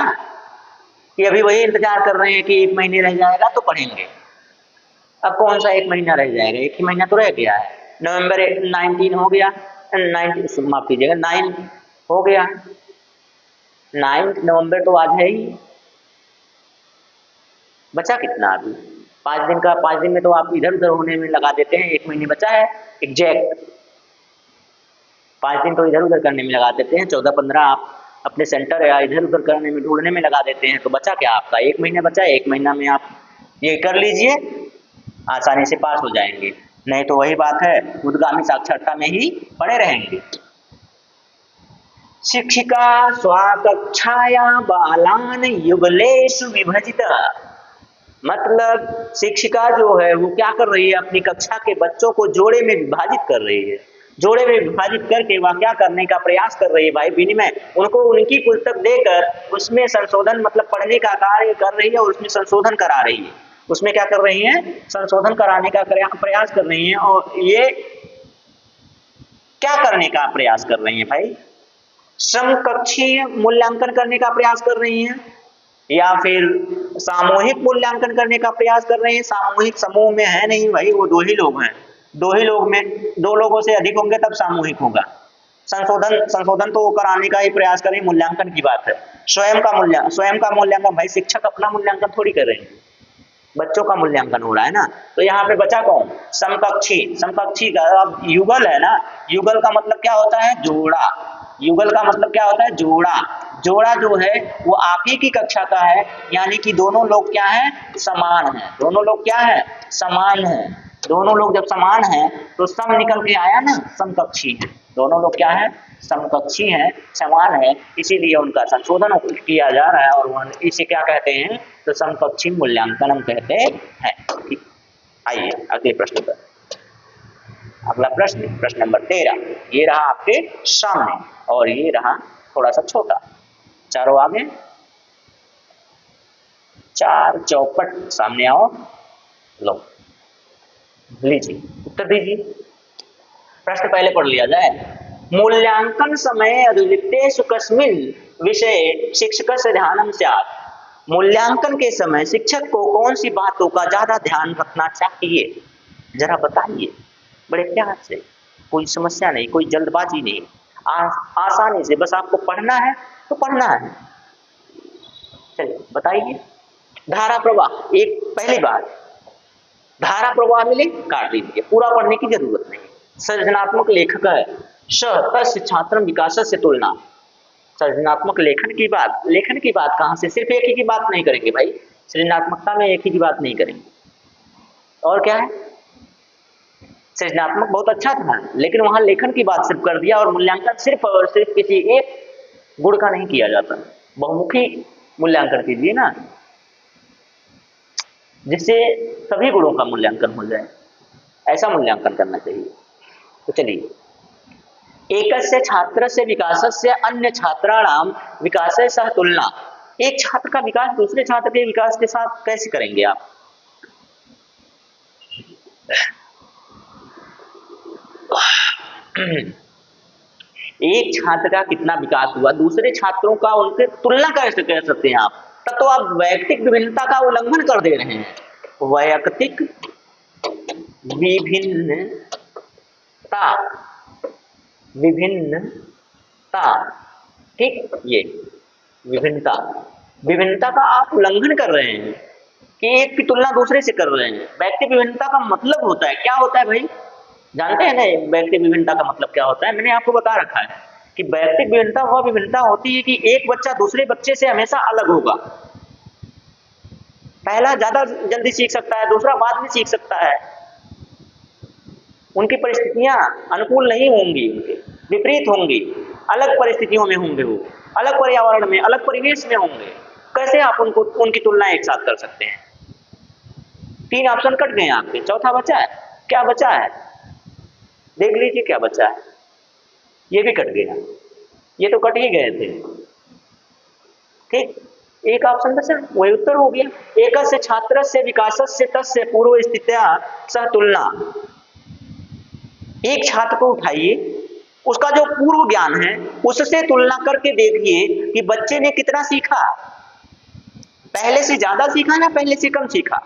कि अभी वही इंतजार कर रहे हैं कि 1 महीने रह जाएगा तो पढ़ेंगे। अब कौन सा 1 महीना रह जाएगा, 1 ही महीना तो रह गया है। नवंबर 19 हो गया, 9 माफ कीजिएगा 9 हो गया, 9 नवंबर तो आज है ही। बचा कितना अभी, 5 दिन का, 5 दिन में तो आप इधर उधर होने में लगा देते हैं। 1 महीने बचा है एग्जैक्ट, 5 दिन तो इधर उधर करने में लगा देते हैं, 14-15 आप अपने सेंटर या इधर उधर करने में, ढूंढने में लगा देते हैं। तो बचा क्या आपका, 1 महीना बचा है। 1 महीना में आप ये कर लीजिए, आसानी से पास हो जाएंगे। नहीं तो वही बात है, उद्गामी साक्षरता में ही पड़े रहेंगे। शिक्षिका स्वकक्षाया बालान युगलेषु विभजिता, मतलब शिक्षिका जो है वो क्या कर रही है, अपनी कक्षा के बच्चों को जोड़े में विभाजित कर रही है। जोड़े में विभाजित करके वह क्या करने का प्रयास कर रही है भाई, विनिमय, उनको उनकी पुस्तक देकर उसमें संशोधन, मतलब पढ़ने का कार्य कर रही है और उसमें संशोधन करा रही है। उसमें क्या कर रही हैं, संशोधन कराने का प्रयास कर रही हैं। और ये क्या करने का प्रयास कर रही हैं भाई, समकक्षीय मूल्यांकन करने का प्रयास कर रही हैं, या फिर सामूहिक मूल्यांकन करने का प्रयास कर रहे हैं। सामूहिक समूह में है नहीं भाई, वो 2 ही लोग हैं, 2 ही लोग में 2 लोगों से अधिक होंगे तब सामूहिक होगा। संशोधन तो वो कराने का ही प्रयास करें, मूल्यांकन की बात है। स्वयं का मूल्यांकन भाई, शिक्षक अपना मूल्यांकन थोड़ी कर रहे हैं, बच्चों का मूल्यांकन हो रहा है ना। तो यहाँ पे बचा कौन? समकक्षी। समकक्षी का अब युगल है ना, युगल का मतलब क्या होता है? जोड़ा। युगल का मतलब क्या होता है? जोड़ा। जोड़ा जो है वो आप ही की कक्षा का है, यानी कि दोनों लोग क्या है? समान है। दोनों लोग क्या है? समान है। दोनों लोग जब समान हैं तो सम निकल के आया ना, समकक्षी है। दोनों लोग क्या है? समकक्षी हैं, समान है, इसीलिए उनका संशोधन किया जा रहा है और इसे क्या कहते हैं? तो समकक्षी मूल्यांकन हम कहते हैं। ठीक, आइए अगले प्रश्न पर। अगला प्रश्न, प्रश्न नंबर 13, ये रहा आपके सामने और ये रहा थोड़ा सा छोटा। चारों आगे, चार चौपट सामने आओ, लो लीजिए उत्तर दीजिए। प्रश्न पहले पढ़ लिया जाए। मूल्यांकन समय अद्वितीयेषु कस्मिन् विषये शिक्षकस्य ध्यानं स्यात्। मूल्यांकन के समय शिक्षक को कौन सी बातों का ज्यादा ध्यान रखना चाहिए? जरा बताइए बड़े प्यार से, कोई समस्या नहीं, कोई जल्दबाजी नहीं, आसानी से, बस आपको पढ़ना है तो पढ़ना है। चलिए बताइए। धारा प्रवाह, एक पहली बात, धारा प्रवाह मिले काट दीजिए, पूरा पढ़ने की जरूरत नहीं। सृजनात्मक लेखक है, तस्य छात्र विकास से तुलना। सृजनात्मक लेखन की बात कहां से? सिर्फ एक ही की बात नहीं करेंगे भाई, सृजनात्मकता में एक ही की बात नहीं करेंगे। और क्या है? सृजनात्मक बहुत अच्छा था, लेकिन वहां लेखन की बात सिर्फ कर दिया और मूल्यांकन सिर्फ और सिर्फ किसी एक गुण का नहीं किया जाता। बहुमुखी मूल्यांकन कीजिए ना, जिससे सभी गुणों का मूल्यांकन हो जाए, ऐसा मूल्यांकन करना चाहिए। तो चलिए, एकस्य छात्रस्य विकासस्य अन्य छात्राणाम विकासस्य सह तुलना। एक छात्र का विकास दूसरे छात्र के विकास के साथ कैसे करेंगे आप? एक छात्र का कितना विकास हुआ, दूसरे छात्रों का उनसे तुलना कैसे कर सकते हैं आप? तब तो आप वैयक्तिक विभिन्नता का उल्लंघन कर दे रहे हैं। वैयक्तिक विभिन्नता, विभिन्नता, ठीक, ये विभिन्नता, विभिन्नता का आप उल्लंघन कर रहे हैं कि एक की तुलना दूसरे से कर रहे हैं। व्यक्ति विभिन्नता का मतलब होता है, क्या होता है भाई? जानते हैं ना व्यक्ति विभिन्नता का मतलब क्या होता है? मैंने आपको बता रखा है कि व्यक्ति विभिन्नता वह विभिन्नता होती है कि एक बच्चा दूसरे बच्चे से हमेशा अलग होगा। पहला ज्यादा जल्दी सीख सकता है, दूसरा बाद में सीख सकता है। उनकी परिस्थितियां अनुकूल नहीं होंगी, उनके विपरीत होंगी, अलग परिस्थितियों में होंगे, वो अलग पर्यावरण में, अलग परिवेश में होंगे। कैसे आप उनको उनकी तुलना एक साथ कर सकते हैं? 3 ऑप्शन कट गए आपके, चौथा बचा है। क्या बचा है? देख लीजिए क्या बचा है। ये भी कट गया, ये तो कट ही गए थे। ठीक, एक ऑप्शन बचा, वही उत्तर हो गया। एकस्य छात्रस्य विकासस्य तस्य पूर्व स्थित्या सह तुलना। एक छात्र को उठाइए, उसका जो पूर्व ज्ञान है उससे तुलना करके देखिए कि बच्चे ने कितना सीखा, पहले से ज्यादा सीखा ना पहले से कम सीखा,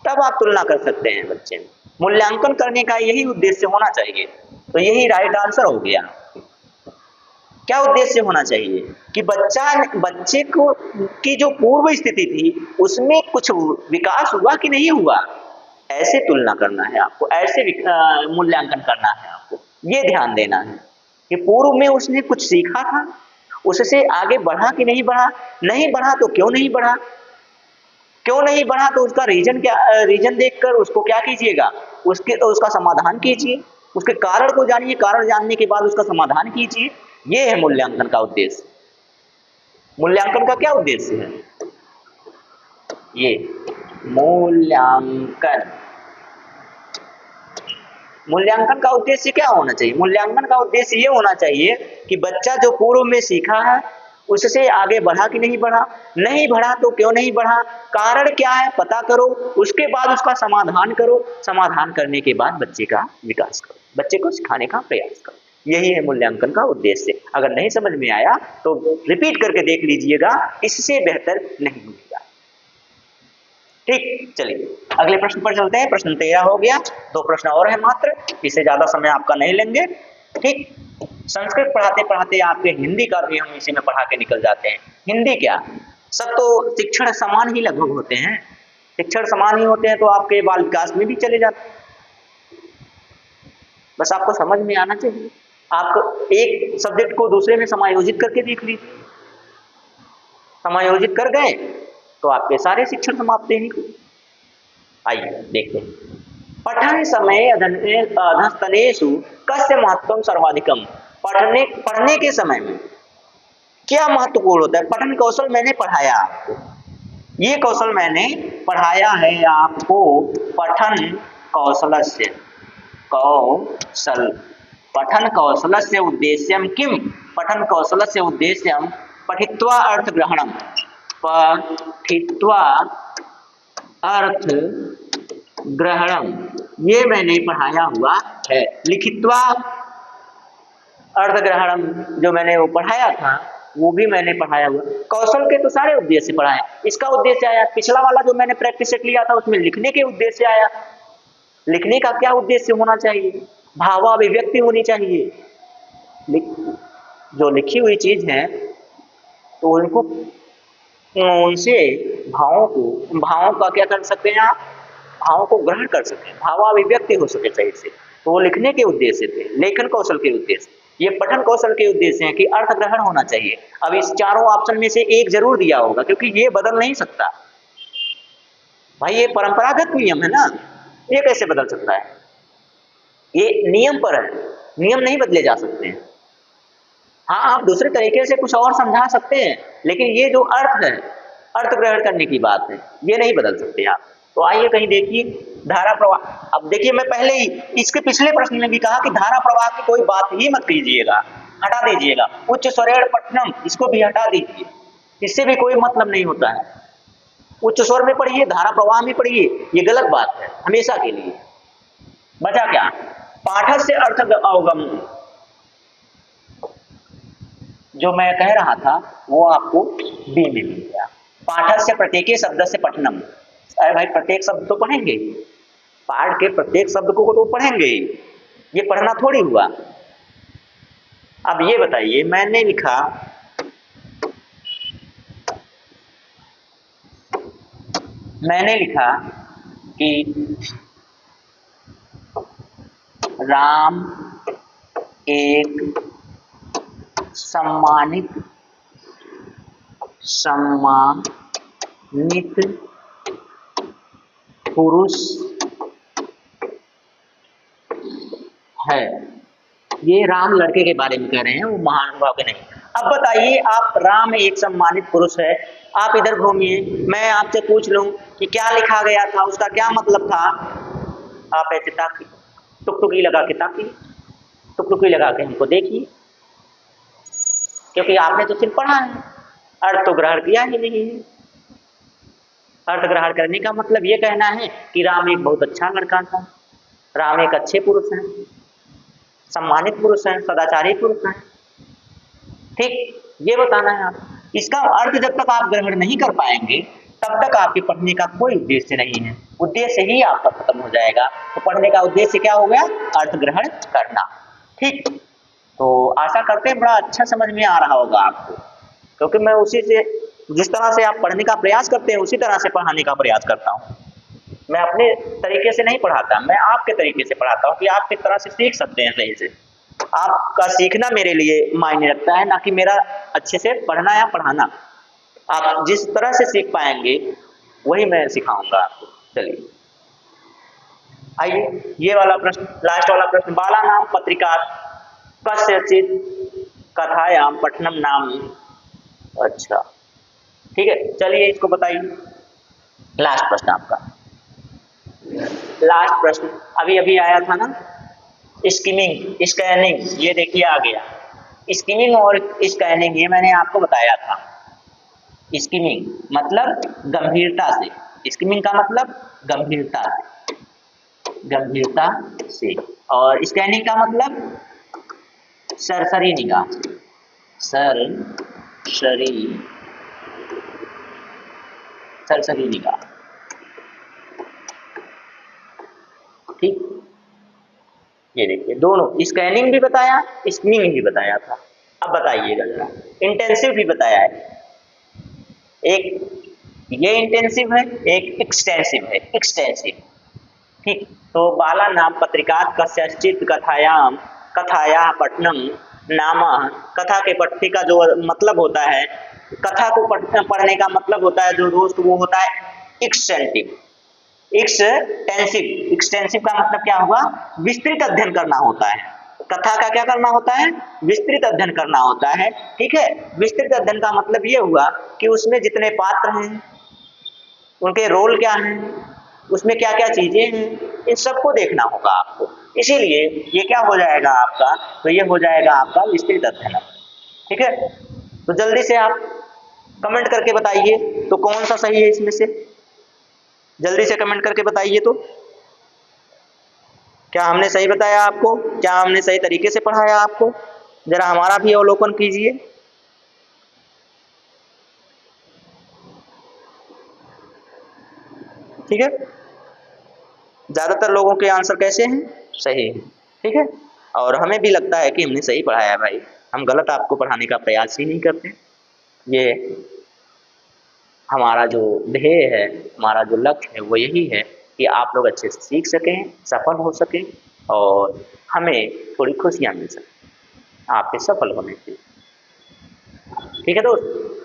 तब आप तुलना कर सकते हैं बच्चे में। मूल्यांकन करने का यही उद्देश्य होना चाहिए। तो यही राइट आंसर हो गया। क्या उद्देश्य होना चाहिए कि बच्चे को की जो पूर्व स्थिति थी उसमें कुछ विकास हुआ कि नहीं हुआ, ऐसे तुलना करना है आपको, ऐसे मूल्यांकन करना है आपको। ये ध्यान देना है कि पूर्व में उसने कुछ सीखा था, उससे आगे बढ़ा कि नहीं बढ़ा, नहीं बढ़ा तो क्यों नहीं बढ़ा, क्यों नहीं बढ़ा तो उसका रीजन क्या, रीजन देखकर उसको क्या कीजिएगा, उसका समाधान कीजिए, उसके कारण को जानिए, कारण जानने के बाद उसका समाधान कीजिए। ये है मूल्यांकन का उद्देश्य। मूल्यांकन का क्या उद्देश्य है? ये मूल्यांकन का उद्देश्य क्या होना चाहिए? मूल्यांकन का उद्देश्य ये होना चाहिए कि बच्चा जो पूर्व में सीखा है उससे आगे बढ़ा कि नहीं बढ़ा, नहीं बढ़ा तो क्यों नहीं बढ़ा, कारण क्या है पता करो, उसके बाद उसका समाधान करो, समाधान करने के बाद बच्चे का विकास करो, बच्चे को सिखाने का प्रयास करो। यही है मूल्यांकन का उद्देश्य। अगर नहीं समझ में आया तो रिपीट करके देख लीजिएगा, इससे बेहतर नहीं होगा। ठीक, चलिए अगले प्रश्न पर चलते हैं। प्रश्न 13 हो गया, 2 प्रश्न और है मात्र, इससे ज्यादा समय आपका नहीं लेंगे। ठीक, संस्कृत पढ़ाते पढ़ाते आपके हिंदी का भी हम इसी में पढ़ा के निकल जाते हैं। हिंदी क्या, सब तो शिक्षण समान ही लगभग होते हैं, शिक्षण समान ही होते हैं तो आपके बाल विकास में भी चले जाते हैं। बस आपको समझ में आना चाहिए। आप एक सब्जेक्ट को दूसरे में समायोजित करके देख लीजिए, समायोजित कर गए तो आपके सारे शिक्षण समाप्त ही। आइए देखते हैं। पठन समय अधस्तनेषु कस्य महत्वम सर्वाधिकम। पढ़ने के समय में क्या महत्वपूर्ण होता है? पठन कौशल मैंने पढ़ाया आपको, ये कौशल मैंने पढ़ाया है आपको। पठन कौशलस्य पठन कौशलस्य उद्देश्यम किम? पठन कौशलस्य उद्देश्यम पठित्वा अर्थ ग्रहणम। पठित्वा अर्थ ग्रहणम ये मैंने पढ़ाया हुआ है। लिखित्वा अर्थ ग्रहणम जो मैंने वो पढ़ाया था वो भी मैंने पढ़ाया हुआ। कौशल के तो सारे उद्देश्य पढ़ाए। इसका उद्देश्य आया, पिछला वाला जो मैंने प्रैक्टिस सेट लिया था उसमें लिखने के उद्देश्य आया। लिखने का क्या उद्देश्य होना चाहिए? भावाभिव्यक्ति होनी चाहिए। जो लिखी हुई चीज है तो उनको उनसे भावों का क्या कर सकते हैं आप? भावों को ग्रहण कर सकें, भावाभिव्यक्ति हो सके सही से। तो वो लिखने के उद्देश्य थे, लेखन कौशल के उद्देश्य। ये पठन कौशल के उद्देश्य है कि अर्थ ग्रहण होना चाहिए। अब इस चारों ऑप्शन में से एक जरूर दिया होगा क्योंकि ये बदल नहीं सकता भाई, ये परंपरागत नियम है ना, ये कैसे बदल सकता है? ये नियम पर है, नियम नहीं बदले जा सकते हैं। हाँ, आप दूसरे तरीके से कुछ और समझा सकते हैं, लेकिन ये जो अर्थ है, अर्थ ग्रहण करने की बात है, ये नहीं बदल सकते आप। तो आइए कहीं देखिए धारा प्रवाह। अब देखिए मैं पहले ही इसके पिछले प्रश्न में भी कहा कि धारा प्रवाह की कोई बात ही मत कीजिएगा, हटा दीजिएगा। उच्च स्वरेण पठनम इसको भी हटा दीजिए, इससे भी कोई मतलब नहीं होता है। उच्च स्वर में पढ़िए, धारा प्रवाह में पढ़िए, ये गलत बात है हमेशा के लिए। बचा क्या? पाठ से अर्थ अवगम जो मैं कह रहा था वो आपको बी में मिल गया। पाठ से प्रत्येक शब्द से पठनम। अरे भाई प्रत्येक शब्द तो पढ़ेंगे, पाठ के प्रत्येक शब्द को तो पढ़ेंगे, ये पढ़ना थोड़ी हुआ। अब ये बताइए, मैंने लिखा कि राम एक सम्मानित पुरुष है। ये राम लड़के के बारे में कह रहे हैं, वो महानुभाव के नहीं। अब बताइए आप, राम एक सम्मानित पुरुष है, आप इधर घूमिए, मैं आपसे पूछ लूं कि क्या लिखा गया था, उसका क्या मतलब था। आप ऐसे ताकिए, टुकटुकी लगा के ताकिए, टुकटुकी लगा के हमको देखिए, क्योंकि आपने तो सिर्फ पढ़ा है, अर्थ तो ग्रहण किया ही नहीं है। अर्थ ग्रहण करने का मतलब ये कहना है कि राम एक बहुत अच्छा लड़का था, राम एक अच्छे पुरुष हैं, सम्मानित पुरुष हैं, सदाचारी पुरुष हैं। ठीक, ये बताना है आप। इसका अर्थ जब तक आप ग्रहण नहीं कर पाएंगे तब तक आपके पढ़ने का कोई उद्देश्य नहीं है, उद्देश्य ही आपका खत्म हो जाएगा। तो पढ़ने का उद्देश्य क्या हो गया? अर्थ ग्रहण करना। ठीक, तो आशा करते हैं बड़ा अच्छा समझ में आ रहा होगा आपको, क्योंकि मैं उसी से, जिस तरह से आप पढ़ने का प्रयास करते हैं उसी तरह से पढ़ाने का प्रयास करता हूँ। मैं अपने तरीके से नहीं पढ़ाता, मैं आपके तरीके से पढ़ाता हूँ कि आप किस तरह से सीख सकते हैं सही से। आपका सीखना मेरे लिए मायने रखता है, ना कि मेरा अच्छे से पढ़ना या पढ़ाना। आप जिस तरह से सीख पाएंगे वही मैं सिखाऊंगा आपको। चलिए आइए, ये वाला प्रश्न, लास्ट वाला प्रश्न। बाला नाम पत्रिका कस्यचित् कथायां पठनम नाम। अच्छा ठीक है, चलिए इसको बताइए। लास्ट प्रश्न आपका, लास्ट प्रश्न अभी अभी आया था ना, स्किमिंग स्कैनिंग। ये देखिए आ गया, स्किमिंग और स्कैनिंग, ये मैंने आपको बताया था। स्किमिंग मतलब गंभीरता से, स्किमिंग का मतलब गंभीरता से, और स्कैनिंग का मतलब सरसरी निगाह, सरसरी निगाह। ठीक, ये देखिए दोनों, स्कैनिंग भी बताया, स्किमिंग भी बताया था। अब बताइएगा जरा, इंटेंसिव भी बताया है। एक ये इंटेंसिव है, एक एक्सटेंसिव है, एक्सटेंसिव। ठीक, तो बाला नाम पत्रिका कस्यचित् कथायाम कथाया पठनम नाम, कथा के पठ्य का जो मतलब होता है, कथा को पढ़ने का मतलब होता है जो दोस्त, वो होता है एक्सटेंसिव। एक्सटेंसिव, एक्सटेंसिव का मतलब क्या हुआ? विस्तृत अध्ययन करना होता है। कथा का क्या करना होता है? विस्तृत अध्ययन करना होता है। ठीक है, विस्तृत अध्ययन का मतलब ये हुआ कि उसमें जितने पात्र हैं, उनके रोल क्या हैं, उसमें क्या क्या चीजें हैं, इन सबको देखना होगा आपको। इसीलिए ये क्या हो जाएगा आपका? तो ये हो जाएगा आपका विस्तृत अध्ययन। ठीक है, तो जल्दी से आप कमेंट करके बताइए तो कौन सा सही है इसमें से, जल्दी से कमेंट करके बताइए। तो क्या हमने सही बताया आपको? क्या हमने सही तरीके से पढ़ाया आपको? जरा हमारा भी अवलोकन कीजिए। ठीक है, ज्यादातर लोगों के आंसर कैसे हैं? सही है। ठीक है, और हमें भी लगता है कि हमने सही पढ़ाया है भाई, हम गलत आपको पढ़ाने का प्रयास ही नहीं करते। ये हमारा जो ध्येय है, हमारा जो लक्ष्य है, वो यही है कि आप लोग अच्छे से सीख सकें, सफल हो सकें और हमें थोड़ी खुशियां मिल सकें आपके सफल होने से। ठीक है दोस्त,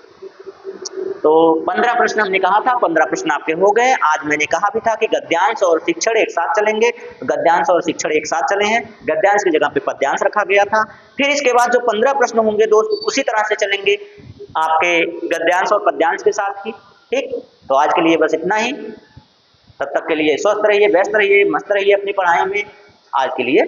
तो 15 प्रश्न हमने कहा था, 15 प्रश्न आपके हो गए। आज मैंने कहा भी था कि गद्यांश और शिक्षण एक साथ चलेंगे, गद्यांश और शिक्षण एक साथ चले हैं, गद्यांश की जगह पे पद्यांश रखा गया था। फिर इसके बाद जो 15 प्रश्न होंगे दोस्त उसी तरह से चलेंगे आपके गद्यांश और पद्यांश के साथ ही। ठीक, तो आज के लिए बस इतना ही। तब तक के लिए स्वस्थ रहिए, व्यस्त रहिए, मस्त रहिए अपनी पढ़ाई में। आज के लिए